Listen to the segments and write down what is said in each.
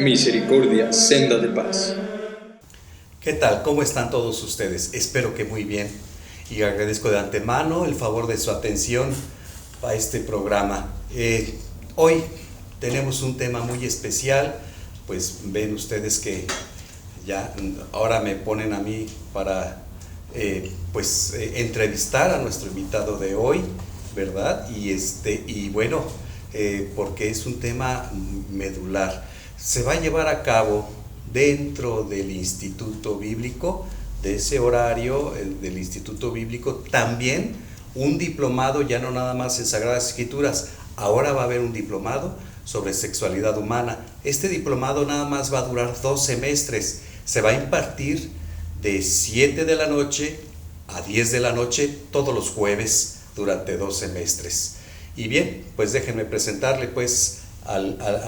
Misericordia, senda de paz. ¿Qué tal? ¿Cómo están todos ustedes? Espero que muy bien, y agradezco de antemano el favor de su atención a este programa. Hoy tenemos un tema muy especial, pues ven ustedes que ya ahora me ponen a mí para entrevistar a nuestro invitado de hoy, ¿verdad? Y bueno, porque es un tema medular. Se va a llevar a cabo dentro del Instituto Bíblico, de ese horario del Instituto Bíblico, también un diplomado, ya no nada más en Sagradas Escrituras, ahora va a haber un diplomado sobre sexualidad humana. Este diplomado nada más va a durar 2 semestres, se va a impartir de 7 de la noche a 10 de la noche todos los jueves durante 2 semestres. Y bien, pues déjenme presentarle pues a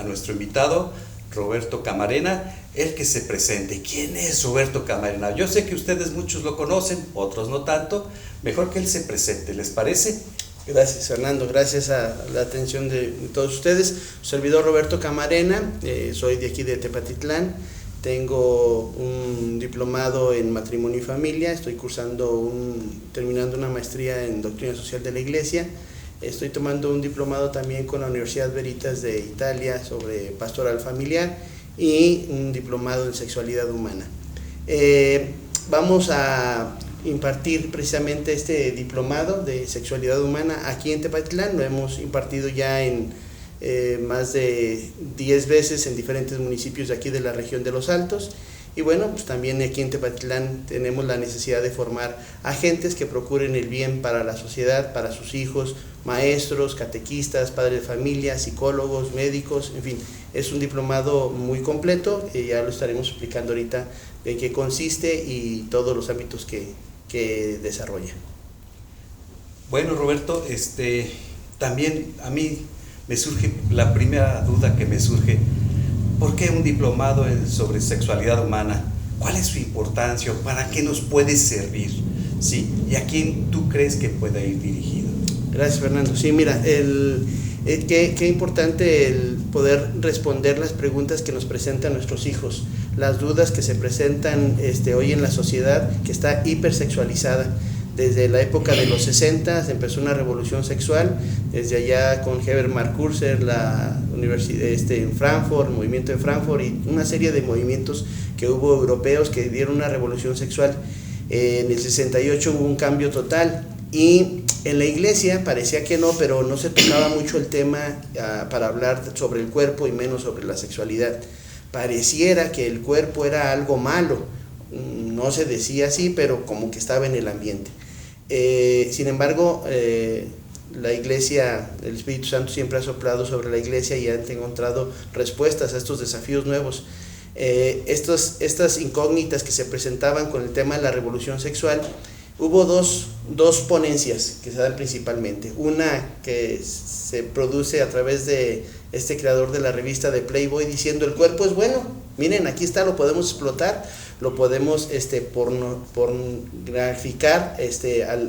nuestro invitado, Roberto Camarena, el que se presente. ¿Quién es Roberto Camarena? Yo sé que ustedes muchos lo conocen, otros no tanto. Mejor que él se presente, ¿les parece? Gracias, Fernando, gracias a la atención de todos ustedes. Servidor Roberto Camarena, soy de aquí de Tepatitlán, tengo un diplomado en matrimonio y familia, estoy terminando una maestría en doctrina social de la Iglesia. Estoy tomando un diplomado también con la Universidad Veritas de Italia sobre pastoral familiar y un diplomado en sexualidad humana. Vamos a impartir precisamente este diplomado de sexualidad humana aquí en Tepatitlán. Lo hemos impartido ya en más de 10 veces en diferentes municipios de aquí de la región de Los Altos. Y bueno, pues también aquí en Tepatitlán tenemos la necesidad de formar agentes que procuren el bien para la sociedad, para sus hijos, maestros, catequistas, padres de familia, psicólogos, médicos, en fin, es un diplomado muy completo y ya lo estaremos explicando ahorita en qué consiste y todos los ámbitos que desarrolla. Bueno, Roberto, también a mí me surge la primera duda que me surge. ¿Por qué un diplomado sobre sexualidad humana? ¿Cuál es su importancia? ¿Para qué nos puede servir? ¿Sí? ¿Y a quién tú crees que pueda ir dirigido? Gracias, Fernando. Sí, mira, qué importante el poder responder las preguntas que nos presentan nuestros hijos, las dudas que se presentan hoy en la sociedad, que está hipersexualizada. Desde la época de los 60 se empezó una revolución sexual, desde allá con Herbert Marcuse, la universidad en Frankfurt, el movimiento de Frankfurt y una serie de movimientos que hubo europeos que dieron una revolución sexual. En el 68 hubo un cambio total y en la iglesia parecía que no, pero no se tocaba mucho el tema para hablar sobre el cuerpo y menos sobre la sexualidad. Pareciera que el cuerpo era algo malo, no se decía así, pero como que estaba en el ambiente. Sin embargo, la iglesia, el Espíritu Santo siempre ha soplado sobre la iglesia y ha encontrado respuestas a estos desafíos nuevos. Estas incógnitas que se presentaban con el tema de la revolución sexual, hubo dos ponencias que se dan principalmente. Una que se produce a través de este creador de la revista de Playboy diciendo: el cuerpo es bueno, miren, aquí está, lo podemos explotar, lo podemos pornograficar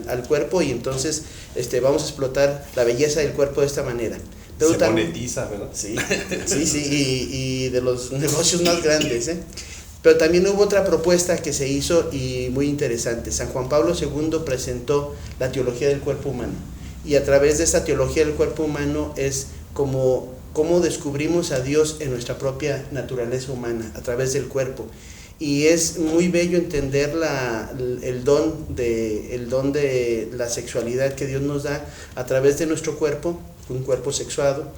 al cuerpo y entonces vamos a explotar la belleza del cuerpo de esta manera. Pero se monetiza, ¿verdad? Sí, y de los negocios más grandes, Pero también hubo otra propuesta que se hizo y muy interesante. San Juan Pablo II presentó la teología del cuerpo humano y a través de esta teología del cuerpo humano es cómo descubrimos a Dios en nuestra propia naturaleza humana, a través del cuerpo. Y es muy bello entender el don de la sexualidad que Dios nos da a través de nuestro cuerpo, un cuerpo sexuado,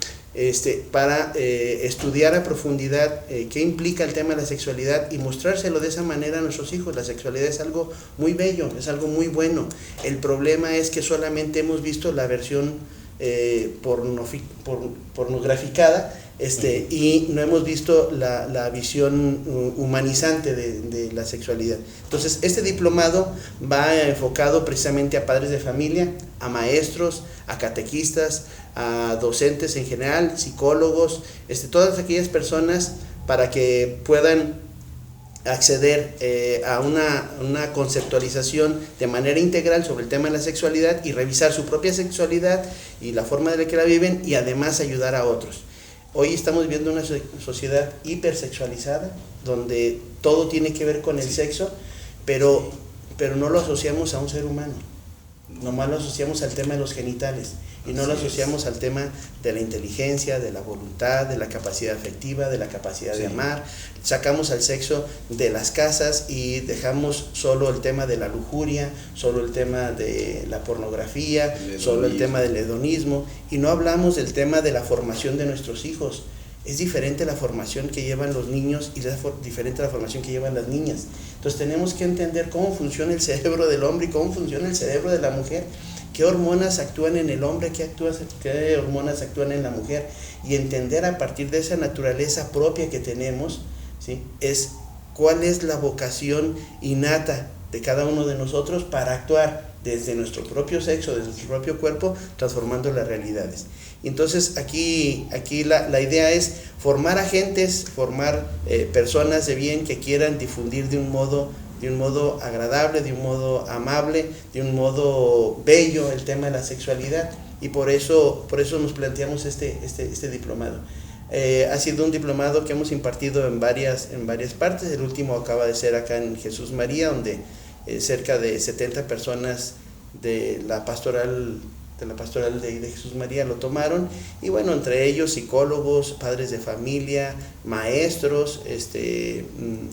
para estudiar a profundidad qué implica el tema de la sexualidad y mostrárselo de esa manera a nuestros hijos. La sexualidad es algo muy bello, es algo muy bueno. El problema es que solamente hemos visto la versión pornograficada y no hemos visto la visión humanizante de la sexualidad. Entonces, este diplomado va enfocado precisamente a padres de familia, a maestros, a catequistas, a docentes en general, psicólogos, todas aquellas personas para que puedan acceder a una conceptualización de manera integral sobre el tema de la sexualidad y revisar su propia sexualidad y la forma de la que la viven y además ayudar a otros. Hoy estamos viviendo una sociedad hipersexualizada, donde todo tiene que ver con el sexo, pero no lo asociamos a un ser humano. Nomás lo asociamos al tema de los genitales y no lo asociamos al tema de la inteligencia, de la voluntad, de la capacidad afectiva, de la capacidad de amar. Sacamos al sexo de las casas y dejamos solo el tema de la lujuria, solo el tema de la pornografía, solo el tema del hedonismo, y no hablamos del tema de la formación de nuestros hijos. Es diferente la formación que llevan los niños y es diferente la formación que llevan las niñas. Entonces tenemos que entender cómo funciona el cerebro del hombre y cómo funciona el cerebro de la mujer, qué hormonas actúan en el hombre, qué hormonas actúan en la mujer, y entender a partir de esa naturaleza propia que tenemos, ¿sí?, es cuál es la vocación innata de cada uno de nosotros para actuar desde nuestro propio sexo, desde nuestro propio cuerpo, transformando las realidades. Entonces aquí la idea es formar agentes, formar personas de bien que quieran difundir de un modo agradable, de un modo amable, de un modo bello el tema de la sexualidad, y por eso nos planteamos este diplomado. Ha sido un diplomado que hemos impartido en varias partes. El último acaba de ser acá en Jesús María, donde cerca de 70 personas de la pastoral de Jesús María lo tomaron, y bueno, entre ellos psicólogos, padres de familia, maestros,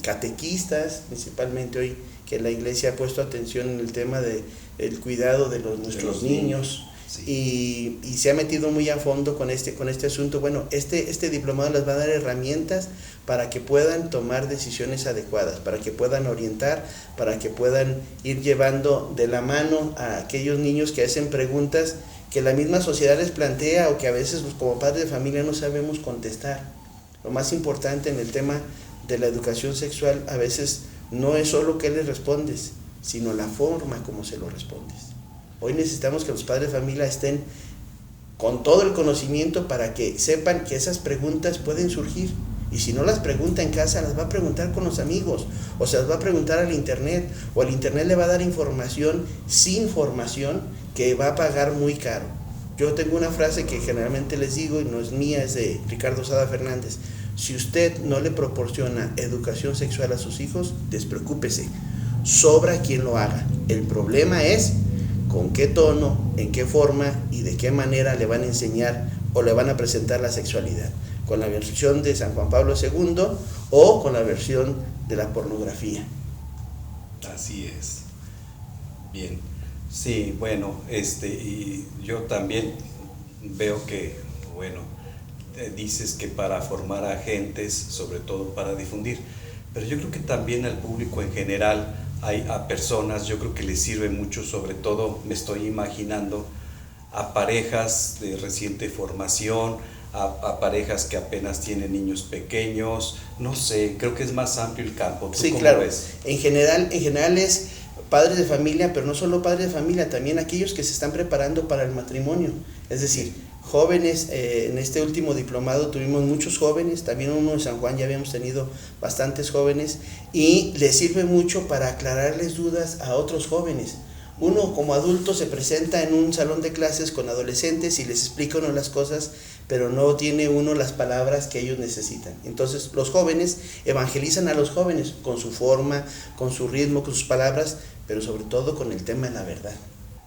catequistas, principalmente hoy que la iglesia ha puesto atención en el tema del cuidado de nuestros niños. Sí. Y se ha metido muy a fondo con este asunto. Bueno, este diplomado les va a dar herramientas para que puedan tomar decisiones adecuadas, para que puedan orientar, para que puedan ir llevando de la mano a aquellos niños que hacen preguntas que la misma sociedad les plantea o que a veces como padres de familia no sabemos contestar. Lo más importante en el tema de la educación sexual a veces no es solo qué les respondes, sino la forma como se lo respondes. Hoy necesitamos que los padres de familia estén con todo el conocimiento para que sepan que esas preguntas pueden surgir. Y si no las pregunta en casa, las va a preguntar con los amigos, o se las va a preguntar al internet, o al internet le va a dar información sin formación que va a pagar muy caro. Yo tengo una frase que generalmente les digo, y no es mía, es de Ricardo Sada Fernández: si usted no le proporciona educación sexual a sus hijos, despreocúpese, sobra quien lo haga. El problema es con qué tono, en qué forma y de qué manera le van a enseñar o le van a presentar la sexualidad. Con la versión de San Juan Pablo II o con la versión de la pornografía. Así es. Bien. Sí, bueno, y yo también veo que, bueno, dices que para formar agentes, sobre todo para difundir, pero yo creo que también al público en general, hay a personas, yo creo que les sirve mucho, sobre todo me estoy imaginando a parejas de reciente formación, a parejas que apenas tienen niños pequeños, no sé, creo que es más amplio el campo. ¿Tú cómo claro ves? En general es padres de familia, pero no solo padres de familia, también aquellos que se están preparando para el matrimonio, es decir, jóvenes. En este último diplomado tuvimos muchos jóvenes, también uno de San Juan ya habíamos tenido bastantes jóvenes, y les sirve mucho para aclararles dudas a otros jóvenes. Uno como adulto se presenta en un salón de clases con adolescentes y les explica uno las cosas, pero no tiene uno las palabras que ellos necesitan. Entonces los jóvenes evangelizan a los jóvenes con su forma, con su ritmo, con sus palabras, pero sobre todo con el tema de la verdad.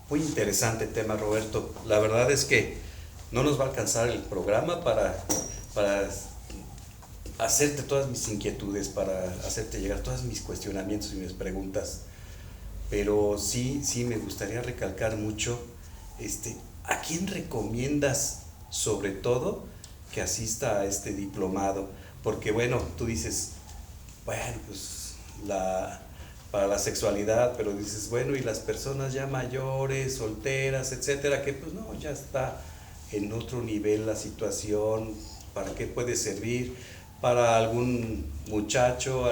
Muy interesante tema, Roberto. La verdad es que no nos va a alcanzar el programa para hacerte todas mis inquietudes, para hacerte llegar todos mis cuestionamientos y mis preguntas. Pero sí me gustaría recalcar mucho, ¿a quién recomiendas sobre todo que asista a este diplomado? Porque bueno, tú dices, bueno, pues para la sexualidad, pero dices, bueno, y las personas ya mayores, solteras, etcétera, que pues no, ya está en otro nivel la situación. ¿Para qué puede servir? Para algún muchacho,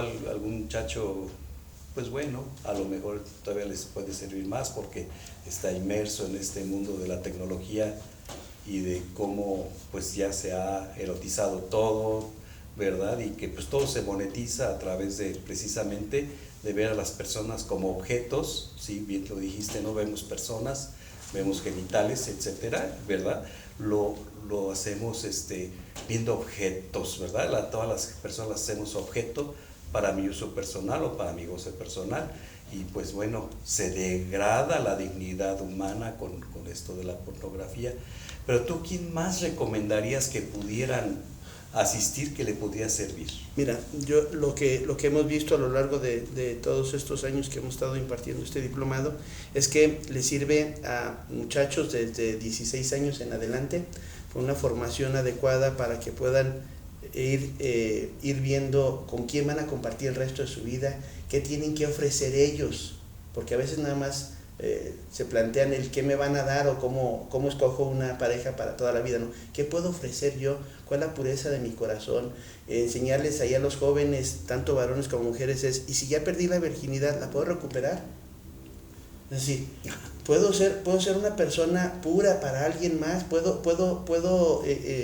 pues bueno, a lo mejor todavía les puede servir más porque está inmerso en este mundo de la tecnología y de cómo pues ya se ha erotizado todo, ¿verdad? Y que pues todo se monetiza a través de precisamente de ver a las personas como objetos, sí, bien lo dijiste, no vemos personas, vemos genitales, etcétera, ¿verdad? Lo hacemos viendo objetos, ¿verdad? Todas las personas las hacemos objeto para mi uso personal o para mi goce personal, y pues bueno, se degrada la dignidad humana con esto de la pornografía. Pero tú, ¿quién más recomendarías que pudieran asistir, que le pudiera servir? Mira, yo lo que hemos visto a lo largo de todos estos años que hemos estado impartiendo este diplomado es que le sirve a muchachos desde 16 años en adelante con una formación adecuada para que puedan ir viendo con quién van a compartir el resto de su vida, qué tienen que ofrecer ellos, porque a veces nada más se plantean el qué me van a dar o cómo escojo una pareja para toda la vida, ¿no? ¿Qué puedo ofrecer yo? ¿Cuál es la pureza de mi corazón? Enseñarles ahí a los jóvenes, tanto varones como mujeres, y si ya perdí la virginidad, ¿la puedo recuperar? Es decir, ¿puedo ser una persona pura para alguien más? ¿Puedo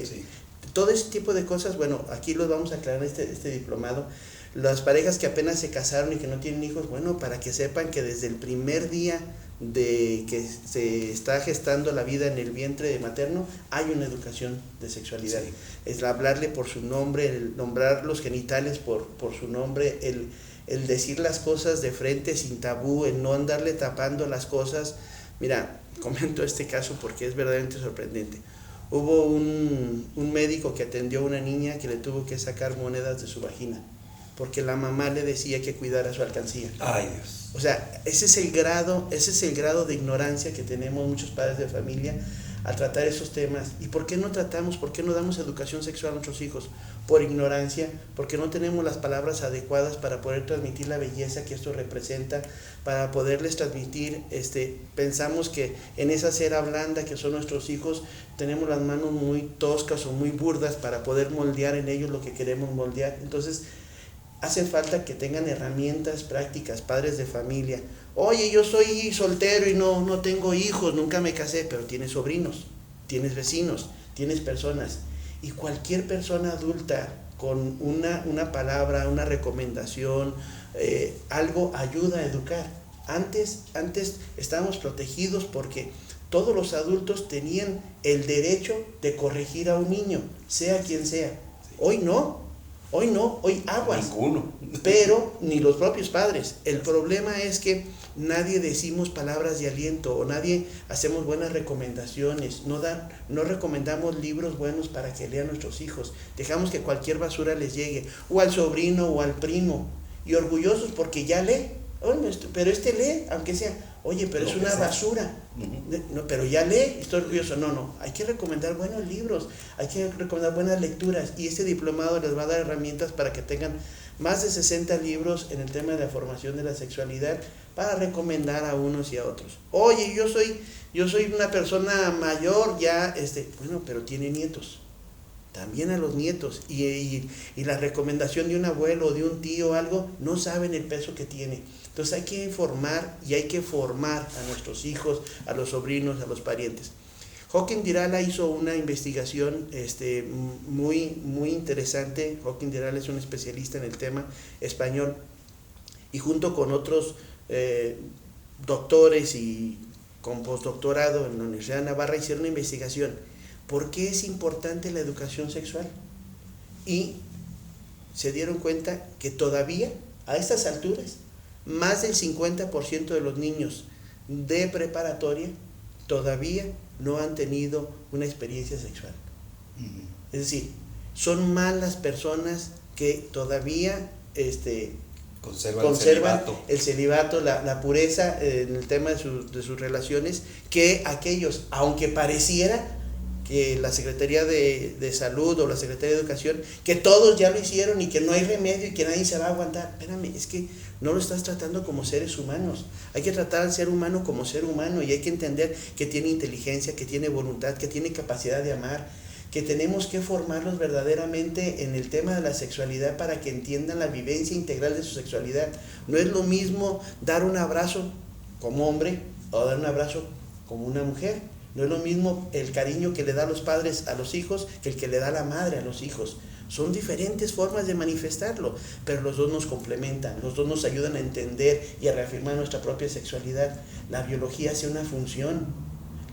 Sí. todo ese tipo de cosas? Bueno, aquí los vamos a aclarar este diplomado. Las parejas que apenas se casaron y que no tienen hijos, bueno, para que sepan que desde el primer día de que se está gestando la vida en el vientre materno, hay una educación de sexualidad. Sí. Es hablarle por su nombre, el nombrar los genitales por su nombre, el decir las cosas de frente sin tabú, el no andarle tapando las cosas. Mira, comento este caso porque es verdaderamente sorprendente. Hubo un médico que atendió a una niña que le tuvo que sacar monedas de su vagina porque la mamá le decía que cuidara su alcancía. Ay, Dios. O sea, ese es el grado de ignorancia que tenemos muchos padres de familia al tratar esos temas. ¿Y por qué no tratamos, por qué no damos educación sexual a nuestros hijos? Por ignorancia, porque no tenemos las palabras adecuadas para poder transmitir la belleza que esto representa, para poderles transmitir, pensamos que en esa cera blanda que son nuestros hijos, tenemos las manos muy toscas o muy burdas para poder moldear en ellos lo que queremos moldear. Entonces, hace falta que tengan herramientas prácticas, padres de familia. Oye, yo soy soltero y no tengo hijos, nunca me casé, pero tienes sobrinos, tienes vecinos, tienes personas. Y cualquier persona adulta con una palabra, una recomendación, algo ayuda a educar. Antes estábamos protegidos porque todos los adultos tenían el derecho de corregir a un niño, sea quien sea. Hoy no. Hoy aguas. Ninguno. Pero ni los propios padres. El problema es que nadie decimos palabras de aliento o nadie hacemos buenas recomendaciones. No recomendamos libros buenos para que lean nuestros hijos. Dejamos que cualquier basura les llegue, o al sobrino o al primo. Y orgullosos porque ya lee. Pero lee, aunque sea. Oye, pero es una basura. No, pero ya lee, estoy orgulloso. No, hay que recomendar buenos libros, hay que recomendar buenas lecturas, y este diplomado les va a dar herramientas para que tengan más de 60 libros en el tema de la formación de la sexualidad para recomendar a unos y a otros. Oye, yo soy una persona mayor ya, bueno, pero tiene nietos. También a los nietos, y la recomendación de un abuelo o de un tío o algo, no saben el peso que tiene. Entonces hay que informar y hay que formar a nuestros hijos, a los sobrinos, a los parientes. Joaquín Dirala hizo una investigación muy, muy interesante. Joaquín Dirala es un especialista en el tema español, y junto con otros doctores y con postdoctorado en la Universidad de Navarra hicieron una investigación. ¿Por qué es importante la educación sexual? Y se dieron cuenta que todavía, a estas alturas, más del 50% de los niños de preparatoria todavía no han tenido una experiencia sexual. Es decir, son más las personas que todavía conservan el celibato, la pureza en el tema de sus relaciones, que aquellos, aunque pareciera que la Secretaría de Salud o la Secretaría de Educación, que todos ya lo hicieron y que no hay remedio y que nadie se va a aguantar. Espérame, es que no lo estás tratando como seres humanos. Hay que tratar al ser humano como ser humano, y hay que entender que tiene inteligencia, que tiene voluntad, que tiene capacidad de amar, que tenemos que formarlos verdaderamente en el tema de la sexualidad para que entiendan la vivencia integral de su sexualidad. No es lo mismo dar un abrazo como hombre o dar un abrazo como una mujer. No es lo mismo el cariño que le da los padres a los hijos que el que le da la madre a los hijos. Son diferentes formas de manifestarlo, pero los dos nos complementan, los dos nos ayudan a entender y a reafirmar nuestra propia sexualidad. La biología hace una función.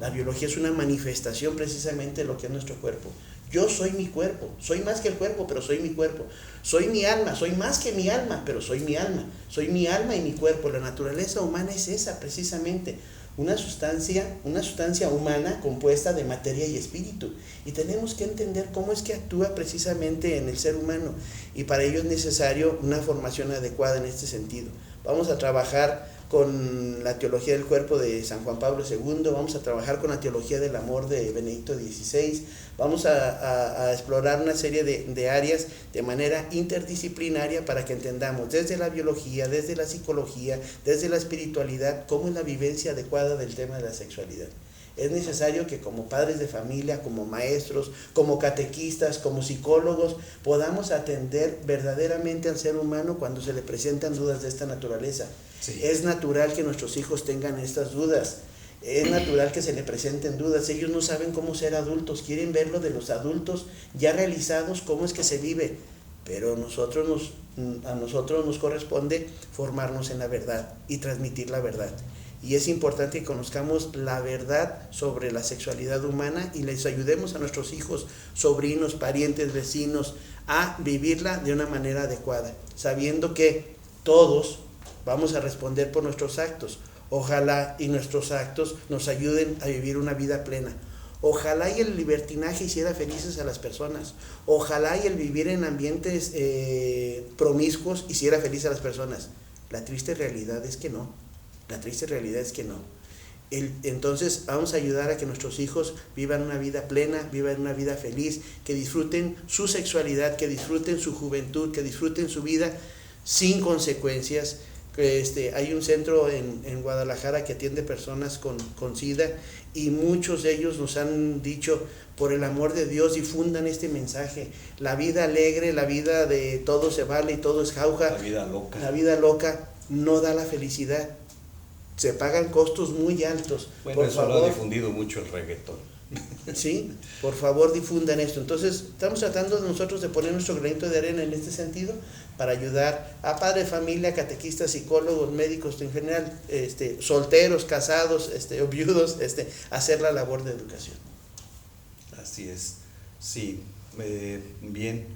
La biología es una manifestación precisamente de lo que es nuestro cuerpo. Yo soy mi cuerpo, soy más que el cuerpo, pero soy mi cuerpo. Soy mi alma, soy más que mi alma, pero soy mi alma. Soy mi alma y mi cuerpo. La naturaleza humana es esa precisamente. Una sustancia humana compuesta de materia y espíritu. Y tenemos que entender cómo es que actúa precisamente en el ser humano. Y para ello es necesario una formación adecuada en este sentido. Vamos a trabajar con la teología del cuerpo de San Juan Pablo II, vamos a trabajar con la teología del amor de Benedicto XVI, vamos a explorar una serie de áreas de manera interdisciplinaria para que entendamos desde la biología, desde la psicología, desde la espiritualidad, cómo es la vivencia adecuada del tema de la sexualidad. Es necesario que como padres de familia, como maestros, como catequistas, como psicólogos, podamos atender verdaderamente al ser humano cuando se le presentan dudas de esta naturaleza. Sí. Es natural que nuestros hijos tengan estas dudas, es natural que se le presenten dudas. Ellos no saben cómo ser adultos, quieren ver lo de los adultos ya realizados, cómo es que se vive, pero a nosotros nos corresponde formarnos en la verdad y transmitir la verdad. Y es importante que conozcamos la verdad sobre la sexualidad humana y les ayudemos a nuestros hijos, sobrinos, parientes, vecinos a vivirla de una manera adecuada, sabiendo que todos vamos a responder por nuestros actos. Ojalá y nuestros actos nos ayuden a vivir una vida plena. Ojalá y el libertinaje hiciera felices a las personas. Ojalá y el vivir en ambientes promiscuos hiciera felices a las personas. La triste realidad es que no. La triste realidad es que no. Entonces vamos a ayudar a que nuestros hijos vivan una vida plena, vivan una vida feliz, que disfruten su sexualidad, que disfruten su juventud, que disfruten su vida sin consecuencias. Hay un centro en Guadalajara que atiende personas con SIDA y muchos de ellos nos han dicho, por el amor de Dios, difundan este mensaje. La vida alegre, la vida de todo se vale y todo es jauja. La vida loca no da la felicidad. Se pagan costos muy altos. Bueno, por eso favor, lo ha difundido mucho el reggaetón. Sí, por favor difundan esto. Entonces estamos tratando nosotros de poner nuestro granito de arena en este sentido para ayudar a padres de familia, catequistas, psicólogos, médicos en general, solteros, casados, o viudos, a hacer la labor de educación. Así es, sí, bien,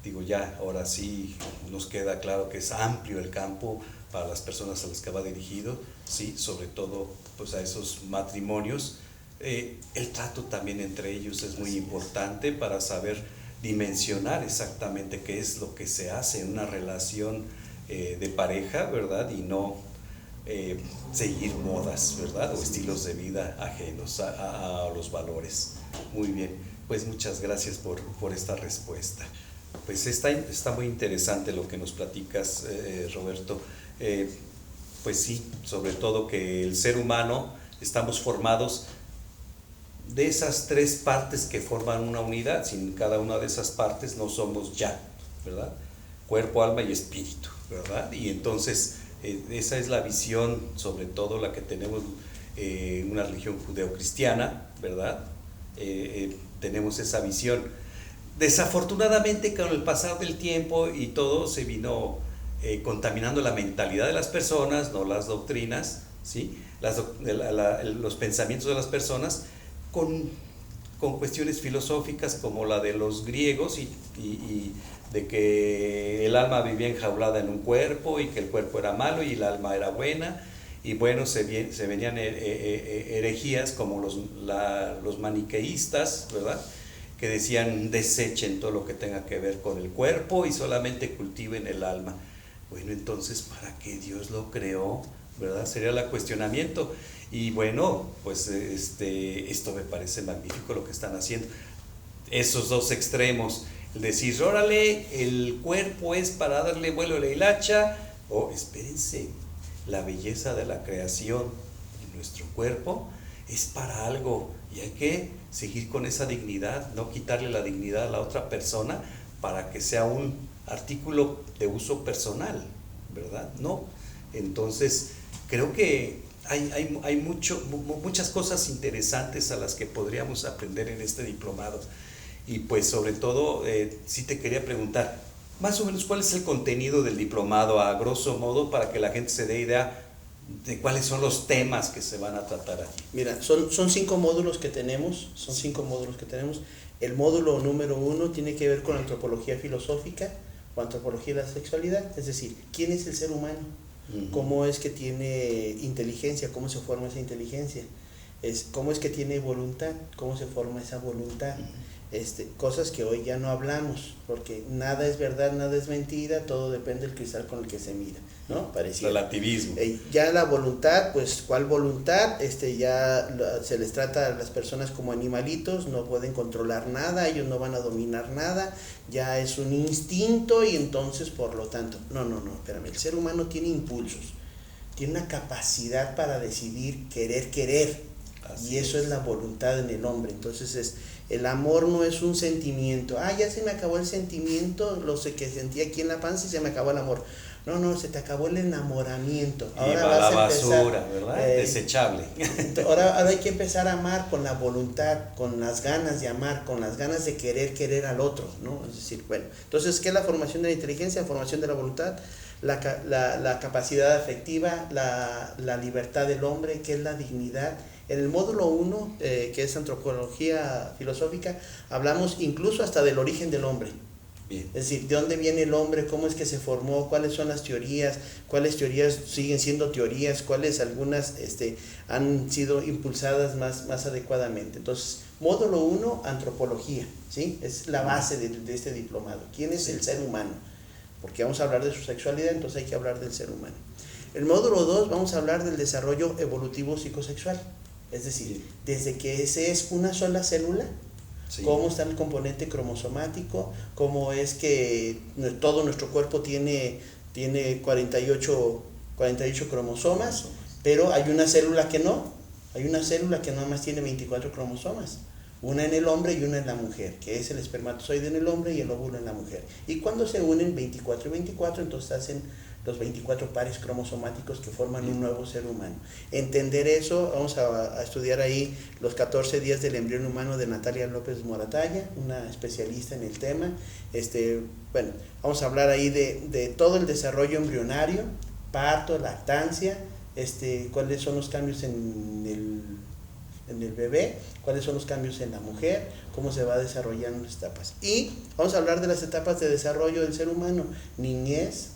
digo ya, ahora sí nos queda claro que es amplio el campo para las personas a las que va dirigido, sí, sobre todo pues a esos matrimonios. El trato también entre ellos es muy importante para saber dimensionar exactamente qué es lo que se hace en una relación de pareja, ¿verdad? Y no seguir modas, ¿verdad? O estilos de vida ajenos a los valores. Muy bien, pues muchas gracias por esta respuesta. Pues está muy interesante lo que nos platicas, Roberto. Pues sí, sobre todo que el ser humano estamos formados de esas tres partes que forman una unidad. Sin cada una de esas partes no somos ya, ¿verdad? Cuerpo, alma y espíritu, ¿verdad? Y entonces esa es la visión, sobre todo la que tenemos una religión judeocristiana, ¿verdad? Tenemos esa visión. Desafortunadamente, con el pasar del tiempo y todo, se vino contaminando la mentalidad de las personas, no las doctrinas, ¿sí? Los pensamientos de las personas con cuestiones filosóficas como la de los griegos y de que el alma vivía enjaulada en un cuerpo y que el cuerpo era malo y el alma era buena. Y bueno, se venían herejías como los maniqueístas, ¿verdad? Que decían desechen todo lo que tenga que ver con el cuerpo y solamente cultiven el alma. Bueno, entonces, ¿para qué Dios lo creó? ¿Verdad? Sería el cuestionamiento. Y bueno, pues esto me parece magnífico lo que están haciendo. Esos dos extremos, el decir, órale, el cuerpo es para darle vuelo a la hilacha, o espérense, la belleza de la creación en nuestro cuerpo es para algo y hay que seguir con esa dignidad, no quitarle la dignidad a la otra persona para que sea un artículo de uso personal, ¿verdad? No. Entonces, creo que hay muchas cosas interesantes a las que podríamos aprender en este diplomado. Y pues sobre todo, sí te quería preguntar, más o menos, ¿cuál es el contenido del diplomado a grosso modo para que la gente se dé idea de cuáles son los temas que se van a tratar allí. Mira, son 5 módulos que tenemos, El módulo número 1 tiene que ver con antropología filosófica o antropología de la sexualidad, es decir, ¿quién es el ser humano? ¿Cómo es que tiene inteligencia? ¿Cómo se forma esa inteligencia? ¿Cómo es que tiene voluntad? ¿Cómo se forma esa voluntad? Cosas que hoy ya no hablamos, porque nada es verdad, nada es mentira, todo depende del cristal con el que se mira, ¿no? Relativismo. Ya la voluntad, pues, ¿cuál voluntad? Se les trata a las personas como animalitos, no pueden controlar nada, ellos no van a dominar nada, ya es un instinto y entonces, por lo tanto, no, espérame, el ser humano tiene impulsos, tiene una capacidad para decidir, querer. Y eso es la voluntad en el hombre. Entonces el amor no es un sentimiento. Ya se me acabó el sentimiento, lo sé que sentía aquí en la panza y se me acabó el amor. No, se te acabó el enamoramiento. Ahora y va la basura, ¿verdad? Desechable. Ahora hay que empezar a amar con la voluntad, con las ganas de amar, con las ganas de querer al otro, ¿no? Es decir, bueno, entonces, ¿qué es la formación de la inteligencia? La formación de la voluntad, la capacidad afectiva, la libertad del hombre, ¿qué es la dignidad? En el módulo 1, que es antropología filosófica, hablamos incluso hasta del origen del hombre. Bien. Es decir, de dónde viene el hombre, cómo es que se formó, cuáles son las teorías, cuáles teorías siguen siendo teorías, cuáles algunas han sido impulsadas más adecuadamente. Entonces, módulo 1, antropología, ¿sí? Es la base de este diplomado. ¿Quién es el ser humano? Porque vamos a hablar de su sexualidad, entonces hay que hablar del ser humano. El módulo 2, vamos a hablar del desarrollo evolutivo psicosexual. Es decir, desde que ese es una sola célula, cómo está el componente cromosomático, cómo es que todo nuestro cuerpo tiene 48 cromosomas, pero hay una célula que no, nada más tiene 24 cromosomas, una en el hombre y una en la mujer, que es el espermatozoide en el hombre y el óvulo en la mujer. Y cuando se unen 24 y 24, entonces hacen los 24 pares cromosomáticos que forman un nuevo ser humano. Entender eso, vamos a estudiar ahí los 14 días del embrión humano de Natalia López Moratalla, una especialista en el tema. Bueno, vamos a hablar ahí de todo el desarrollo embrionario, parto, lactancia, cuáles son los cambios en el bebé, cuáles son los cambios en la mujer, cómo se va desarrollando las etapas. Y vamos a hablar de las etapas de desarrollo del ser humano: niñez,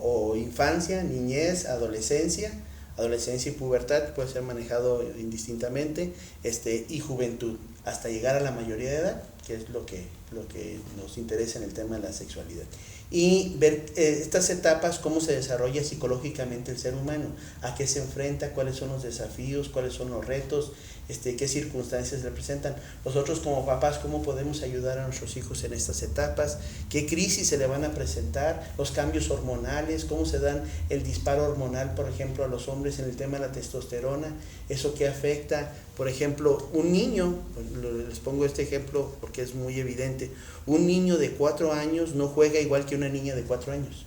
o infancia, niñez, adolescencia y pubertad, puede ser manejado indistintamente, y juventud, hasta llegar a la mayoría de edad, que es lo que nos interesa en el tema de la sexualidad. Y ver estas etapas, cómo se desarrolla psicológicamente el ser humano, a qué se enfrenta, cuáles son los desafíos, cuáles son los retos, qué circunstancias le presentan. Nosotros como papás, cómo podemos ayudar a nuestros hijos en estas etapas, qué crisis se le van a presentar, los cambios hormonales, cómo se dan el disparo hormonal, por ejemplo, a los hombres en el tema de la testosterona, eso que afecta, por ejemplo, un niño, les pongo este ejemplo porque es muy evidente, un niño de 4 años no juega igual que una niña de 4 años.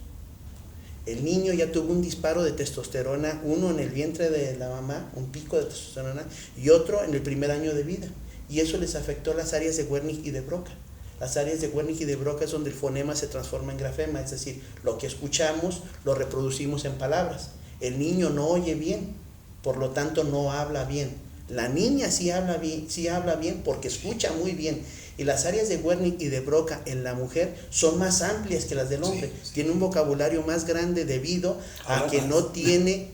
El niño ya tuvo un disparo de testosterona, uno en el vientre de la mamá, un pico de testosterona, y otro en el primer año de vida. Y eso les afectó las áreas de Wernicke y de Broca. Las áreas de Wernicke y de Broca es donde el fonema se transforma en grafema, es decir, lo que escuchamos lo reproducimos en palabras. El niño no oye bien, por lo tanto no habla bien. La niña sí habla bien porque escucha muy bien. Y las áreas de Wernicke y de Broca en la mujer son más amplias que las del hombre. Sí. Tiene un vocabulario más grande debido a que no tiene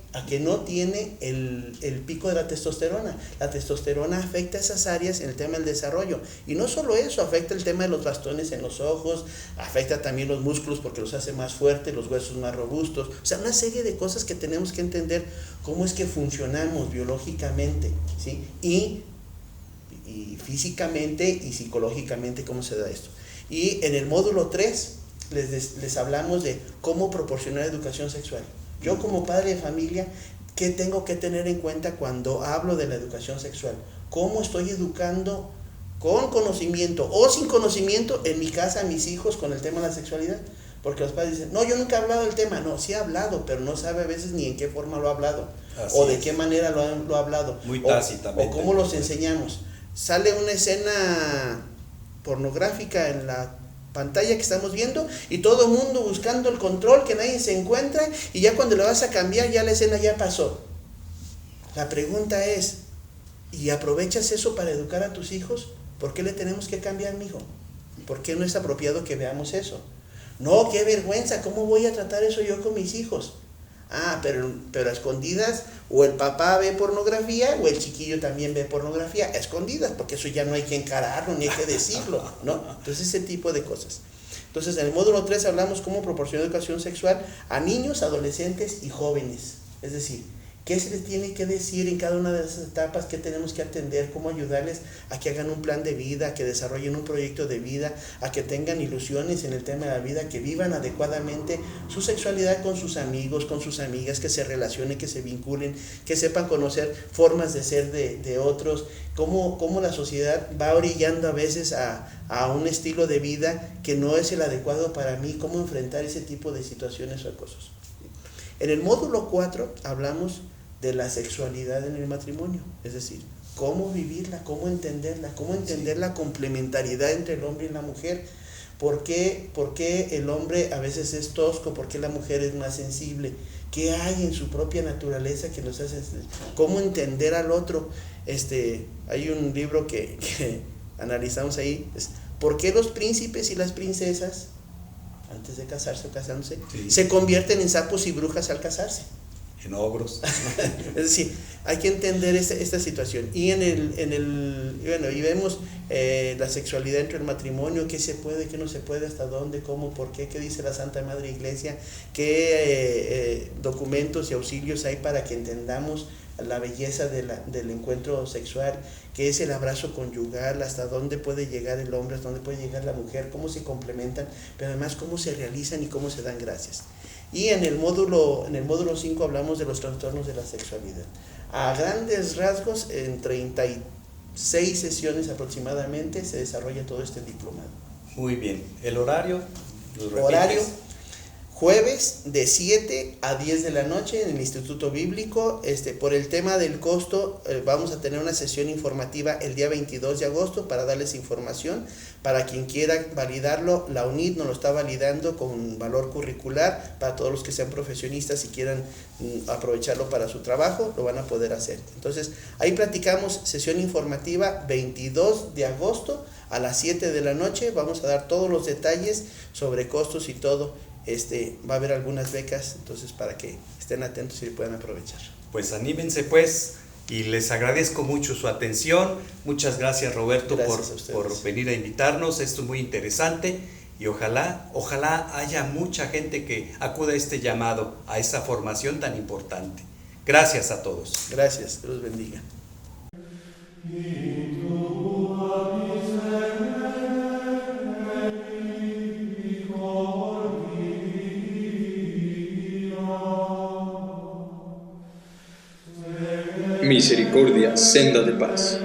el pico de la testosterona. La testosterona afecta esas áreas en el tema del desarrollo. Y no solo eso, afecta el tema de los bastones en los ojos, afecta también los músculos porque los hace más fuertes, los huesos más robustos. O sea, una serie de cosas que tenemos que entender cómo es que funcionamos biológicamente, ¿sí? Y físicamente y psicológicamente cómo se da esto. Y en el módulo 3 les hablamos de cómo proporcionar educación sexual. Yo como padre de familia, ¿qué tengo que tener en cuenta cuando hablo de la educación sexual? ¿Cómo estoy educando con conocimiento o sin conocimiento en mi casa a mis hijos con el tema de la sexualidad? Porque los padres dicen, no, yo nunca he hablado del tema. No, sí he hablado, pero no sabe a veces ni en qué forma lo ha hablado. Así o de qué manera lo ha hablado. Muy tácitamente. O cómo los enseñamos. Sale una escena pornográfica en la pantalla que estamos viendo y todo el mundo buscando el control, que nadie se encuentra, y ya cuando lo vas a cambiar ya la escena ya pasó. La pregunta es, ¿y aprovechas eso para educar a tus hijos? ¿Por qué le tenemos que cambiar, mijo? ¿Por qué no es apropiado que veamos eso? No, qué vergüenza, ¿cómo voy a tratar eso yo con mis hijos? Pero a escondidas, o el papá ve pornografía, o el chiquillo también ve pornografía, a escondidas, porque eso ya no hay que encararlo, ni hay que decirlo, ¿no? Entonces, ese tipo de cosas. Entonces, en el módulo 3 hablamos cómo proporcionar educación sexual a niños, adolescentes y jóvenes. Es decir, ¿qué se les tiene que decir en cada una de esas etapas? ¿Qué tenemos que atender? ¿Cómo ayudarles a que hagan un plan de vida, a que desarrollen un proyecto de vida, a que tengan ilusiones en el tema de la vida, que vivan adecuadamente su sexualidad con sus amigos, con sus amigas, que se relacionen, que se vinculen, que sepan conocer formas de ser de otros, cómo la sociedad va orillando a veces a un estilo de vida que no es el adecuado para mí, cómo enfrentar ese tipo de situaciones o cosas. En el módulo 4 hablamos de la sexualidad en el matrimonio, es decir, cómo vivirla, cómo entender la complementariedad entre el hombre y la mujer. ¿Por qué el hombre a veces es tosco? ¿Por qué la mujer es más sensible? ¿Qué hay en su propia naturaleza que nos hace? ¿Cómo entender al otro? Hay un libro que analizamos ahí, es ¿por qué los príncipes y las princesas, antes de casarse o casándose, se convierten en sapos y brujas al casarse? En ogros. Es decir, hay que entender esta situación. Y y vemos la sexualidad dentro del matrimonio, qué se puede, qué no se puede, hasta dónde, cómo, por qué, qué dice la Santa Madre Iglesia, qué documentos y auxilios hay para que entendamos la belleza del encuentro sexual, qué es el abrazo conyugal, hasta dónde puede llegar el hombre, hasta dónde puede llegar la mujer, cómo se complementan, pero además cómo se realizan y cómo se dan gracias. Y en el módulo 5 hablamos de los trastornos de la sexualidad. A grandes rasgos, en 36 sesiones aproximadamente se desarrolla todo este diplomado. Muy bien. ¿El horario? Horario, jueves de 7 a 10 de la noche en el Instituto Bíblico. Por el tema del costo, vamos a tener una sesión informativa el día 22 de agosto para darles información. Para quien quiera validarlo, la UNID nos lo está validando con valor curricular. Para todos los que sean profesionistas y quieran aprovecharlo para su trabajo, lo van a poder hacer. Entonces, ahí platicamos sesión informativa 22 de agosto a las 7 de la noche. Vamos a dar todos los detalles sobre costos y todo. Va a haber algunas becas, entonces para que estén atentos y puedan aprovechar. Pues anímense pues, y les agradezco mucho su atención. Muchas gracias, Roberto, por venir a invitarnos. Esto es muy interesante y ojalá haya mucha gente que acuda a este llamado, a esta formación tan importante. Gracias a todos. Gracias, Dios los bendiga. Misericordia, senda de paz.